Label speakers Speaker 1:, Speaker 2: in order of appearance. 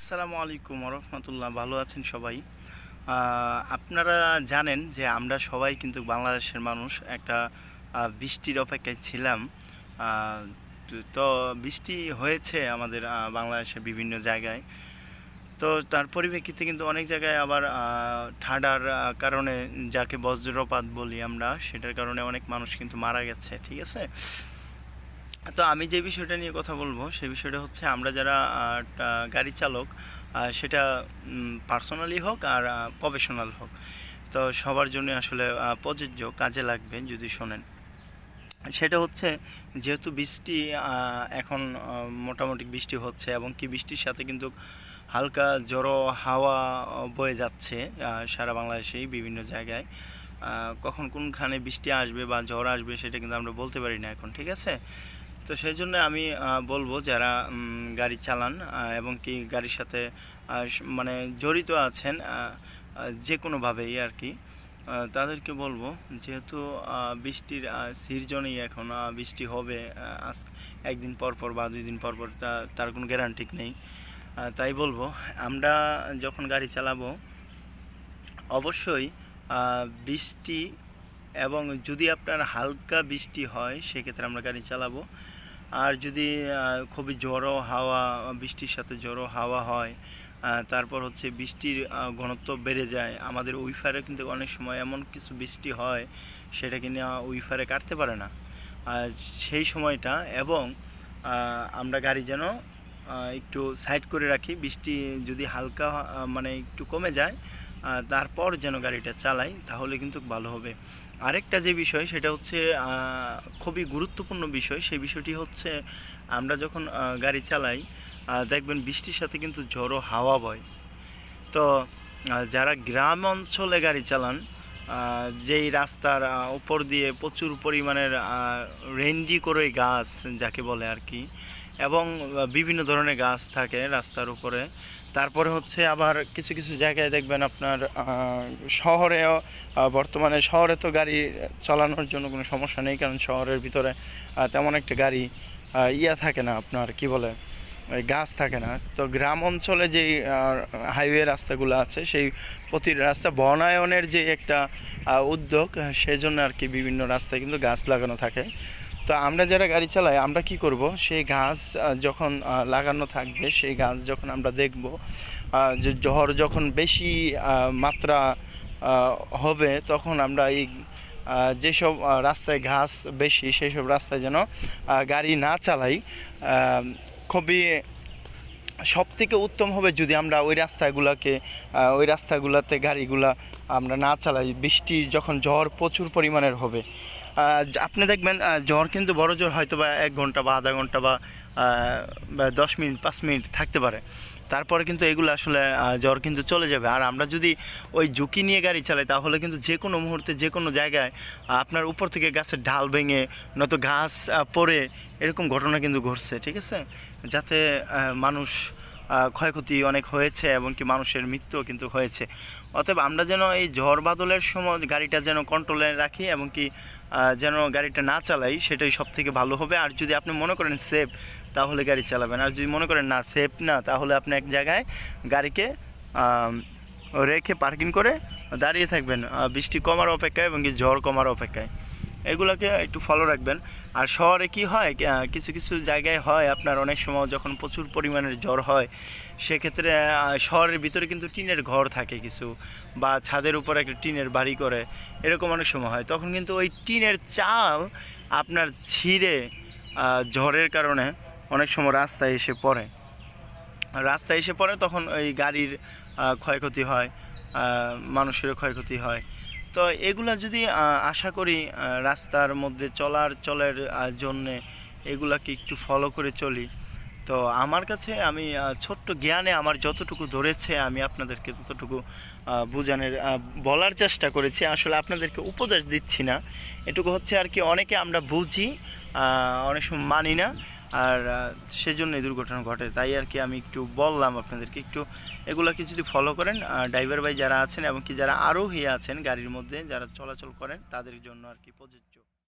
Speaker 1: আসসালামু আলাইকুম রহমতুল্লাহ। ভালো আছেন সবাই? আপনারা জানেন যে আমরা সবাই কিন্তু বাংলাদেশের মানুষ একটা বৃষ্টির অপেক্ষায় ছিলাম। আহ, তো বৃষ্টি হয়েছে আমাদের বাংলাদেশের বিভিন্ন জায়গায়। তো তার পরিপ্রেক্ষিতে কিন্তু অনেক জায়গায় আবার ঠান্ডার কারণে, যাকে বজ্রপাত বলি আমরা, সেটার কারণে অনেক মানুষ কিন্তু মারা গেছে। ঠিক আছে। তো আমি যে বিষয়টা নিয়ে কথা বলবো সেই বিষয়টা হচ্ছে, আমরা যারা গাড়ি চালক, সেটা পার্সোনালি হোক আর প্রফেশনাল হোক, তো সবার জন্য আসলে প্রযোজ্য, কাজে লাগবে যদি শোনেন। সেটা হচ্ছে, যেহেতু বৃষ্টি এখন মোটামুটি বৃষ্টি হচ্ছে, এবং কি বৃষ্টির সাথে কিন্তু হালকা জড়ো হাওয়া বয়ে যাচ্ছে সারা বাংলাদেশেই বিভিন্ন জায়গায়। কখন কোনখানে বৃষ্টি আসবে বা ঝড় আসবে সেটা কিন্তু আমরা বলতে পারি না এখন। ঠিক আছে। তো সেই জন্য আমি বলবো, যারা গাড়ি চালান এবং কি গাড়ির সাথে মানে জড়িত আছেন যে কোনোভাবেই আর কি, তাদেরকে বলবো, যেহেতু বৃষ্টির সিজনেই এখন বৃষ্টি হবে, একদিন পর পর বা 2 দিন পর পর, তার কোনো গ্যারান্টি নেই। তাই বলবো, আমরা যখন গাড়ি চালাবো অবশ্যই বৃষ্টি, এবং যদি আপনার হালকা বৃষ্টি হয় সেক্ষেত্রে আমরা গাড়ি চালাবো। আর যদি খুবই ঝড়ো হাওয়া, বৃষ্টির সাথে ঝড়ো হাওয়া হয়, তারপর হচ্ছে বৃষ্টির ঘনত্ব বেড়ে যায়, আমাদের উইফারে কিন্তু অনেক সময় এমন কিছু বৃষ্টি হয় সেটা কিনা উইফারে কাটতে পারে না সেই সময়টা, এবং আমরা গাড়ি যেন একটু সাইড করে রাখি। বৃষ্টি যদি হালকা মানে একটু কমে যায়, তারপর যেন গাড়িটা চালাই, তাহলে কিন্তু ভালো হবে। আরেকটা যে বিষয়, সেটা হচ্ছে খুবই গুরুত্বপূর্ণ বিষয়। সেই বিষয়টি হচ্ছে, আমরা যখন গাড়ি চালাই দেখবেন বৃষ্টির সাথে কিন্তু ঝড়ো হাওয়া বয়। তো যারা গ্রাম অঞ্চলে গাড়ি চালান, যেই রাস্তার উপর দিয়ে প্রচুর পরিমাণের রেন্ডি করে গাছ যাকে বলে আর কি, এবং বিভিন্ন ধরনের গাছ থাকে রাস্তার উপরে। তারপরে হচ্ছে আবার কিছু কিছু জায়গায় দেখবেন আপনার শহরেও, বর্তমানে শহরে তো গাড়ি চালানোর জন্য কোনো সমস্যা নেই, কারণ শহরের ভিতরে তেমন একটা গাড়ি থাকে না, আপনার কি বলে, ওই গাছ থাকে না। তো গ্রাম অঞ্চলে যেই হাইওয়ে রাস্তাগুলো আছে, সেই প্রতিটা রাস্তা বনায়নের যে একটা উদ্যোগ, সেজন্য আর কি বিভিন্ন রাস্তায় কিন্তু গাছ লাগানো থাকে। তো আমরা যারা গাড়ি চালাই, আমরা কি করব, সেই গাছ যখন লাগানো থাকবে, সেই গাছ যখন আমরা দেখব যে ঝড় যখন বেশি মাত্রা হবে, তখন আমরা এই যেসব রাস্তায় ঘাস বেশি সেই সব রাস্তায় যেন গাড়ি না চালাই। খুবই সবথেকে উত্তম হবে যদি আমরা ওই রাস্তাগুলোতে গাড়িগুলা আমরা না চালাই, বৃষ্টি যখন ঝড় প্রচুর পরিমাণের হবে। আপনি দেখবেন ঝড় কিন্তু বড় ঝড় হয়তো বা 1 ঘন্টা বা আধা ঘন্টা বা 10 মিনিট 5 মিনিট থাকতে পারে, তারপরে কিন্তু এগুলো আসলে ঝড় কিন্তু চলে যাবে। আর আমরা যদি ওই ঝুঁকি নিয়ে গাড়ি চালাই, তাহলে কিন্তু যে কোনো মুহূর্তে যে কোনো জায়গায় আপনার উপর থেকে গাছের ঢাল ভেঙে, নয়তো ঘাস পড়ে, এরকম ঘটনা কিন্তু ঘটছে। ঠিক আছে। যাতে মানুষ ক্ষয়ক্ষতি অনেক হয়েছে, এবং কি মানুষের মৃত্যুও কিন্তু হয়েছে। অতএব আমরা যেন এই ঝড় বাদলের সময় গাড়িটা যেন কন্ট্রোলে রাখি, এবং কি যেন গাড়িটা না চালাই, সেটাই সব থেকে ভালো হবে। আর যদি আপনি মনে করেন সেফ, তাহলে গাড়ি চালাবেন। আর যদি মনে করেন না সেফ না, তাহলে আপনি এক জায়গায় গাড়িকে রেখে পার্কিং করে দাঁড়িয়ে থাকবেন বৃষ্টি কমার অপেক্ষায়, এবং কি ঝড় কমার অপেক্ষায়। এগুলোকে একটু ফলো রাখবেন। আর শহরে কি হয়, কিছু কিছু জায়গায় হয় আপনার, অনেক সময় যখন প্রচুর পরিমাণের ঝড় হয়, সেক্ষেত্রে শহরের ভিতরে কিন্তু টিনের ঘর থাকে কিছু, বা ছাদের উপর একটা টিনের বাড়ি করে, এরকম অনেক সময় হয়। তখন কিন্তু ওই টিনের চাল আপনার ছিঁড়ে ঝড়ের কারণে অনেক সময় রাস্তায় এসে পড়ে, তখন ওই গাড়ির ক্ষয়ক্ষতি হয়, মানুষেরও ক্ষয়ক্ষতি হয়। তো এগুলা যদি আশা করি রাস্তার মধ্যে চলের জন্যে এগুলাকে একটু ফলো করে চলি, তো আমার কাছে আমি ছোট্ট জ্ঞানে আমার যতটুকু ধরেছে, আমি আপনাদেরকে ততটুকু বোঝানোর বলার চেষ্টা করেছি। আসলে আপনাদেরকে উপদেশ দিচ্ছি না, এটুকু হচ্ছে আর কি। অনেকে আমরা বুঝি, অনেক সময় মানি না, আর সেজন্য এই দুর্ঘটনা ঘটে। তাই আর কি আমি একটু বললাম আপনাদেরকে, একটু এগুলোকে যদি ফলো করেন, ড্রাইভার ভাই যারা আছেন এবং কি যারা আরোহী আছেন গাড়ির মধ্যে, যারা চলাচল করেন, তাদের জন্য আর কি প্রযোজ্য।